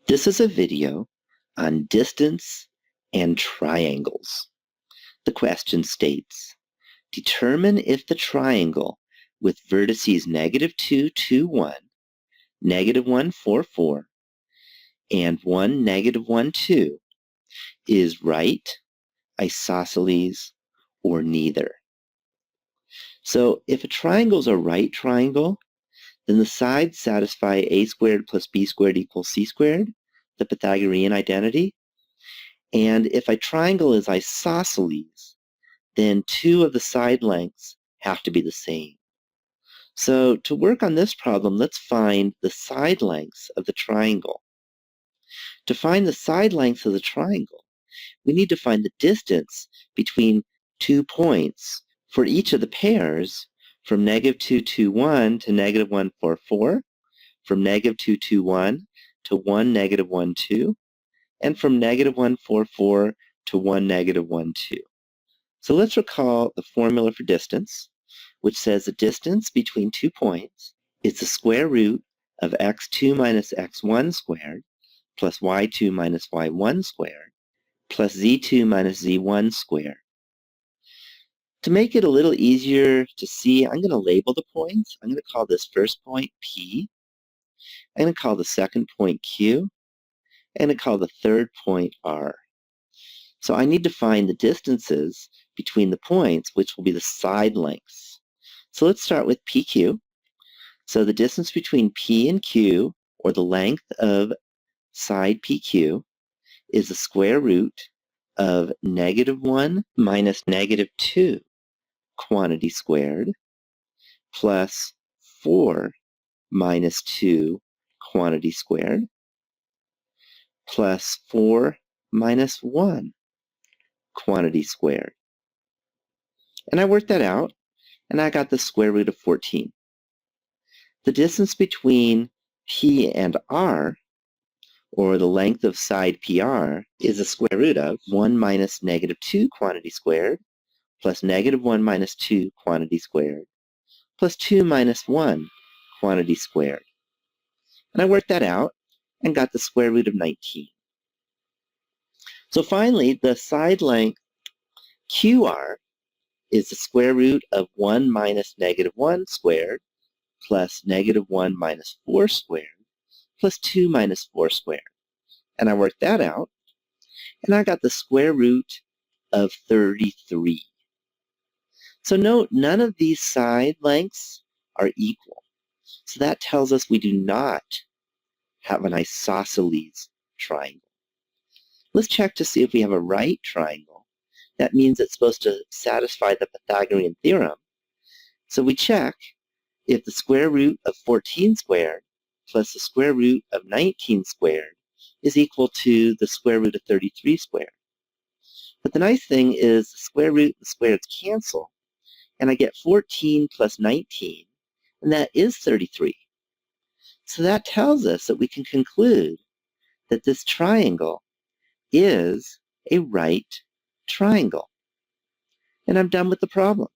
This is a video on distance and triangles. The question states, determine if the triangle with vertices -2, 2, 1, -1, 4, 4, and 1, -1, 2 is right, isosceles, or neither. So if a triangle is a right triangle, then the sides satisfy a squared plus b squared equals c squared, the Pythagorean identity. And if a triangle is isosceles, then two of the side lengths have to be the same. So to work on this problem, let's find the side lengths of the triangle. To find the side lengths of the triangle, we need to find the distance between 2 points for each of the pairs from -2, 2, 1 to -1, 4, 4, from -2, 2, 1 to 1, -1, 2, and from -1, 4, 4 to 1, -1, 2. So let's recall the formula for distance, which says the distance between 2 points is the square root of x2 minus x1 squared plus y2 minus y1 squared plus z2 minus z1 squared. To make it a little easier to see, I'm going to label the points. I'm going to call this first point P. I'm going to call the second point Q. I'm going to call the third point R. So I need to find the distances between the points, which will be the side lengths. So let's start with PQ. So the distance between P and Q, or the length of side PQ, is the square root of -1 minus -2 quantity squared plus 4 minus 2 quantity squared plus 4 minus 1 quantity squared. And I worked that out, and I got the square root of 14. The distance between P and R, or the length of side PR, is the square root of 1 minus -2 quantity squared plus -1 minus 2 quantity squared plus 2 minus 1 quantity squared. And I worked that out and got the square root of 19. So finally, the side length QR is the square root of 1 minus -1 squared plus -1 minus 4 squared plus 2 minus 4 squared. And I worked that out, and I got the square root of 33. So note, none of these side lengths are equal. So that tells us we do not have an isosceles triangle. Let's check to see if we have a right triangle. That means it's supposed to satisfy the Pythagorean theorem. So we check if the square root of 14 squared plus the square root of 19 squared is equal to the square root of 33 squared. But the nice thing is the square root and the squares cancel, and I get 14 plus 19, and that is 33. So that tells us that we can conclude that this triangle is a right triangle. And I'm done with the problem.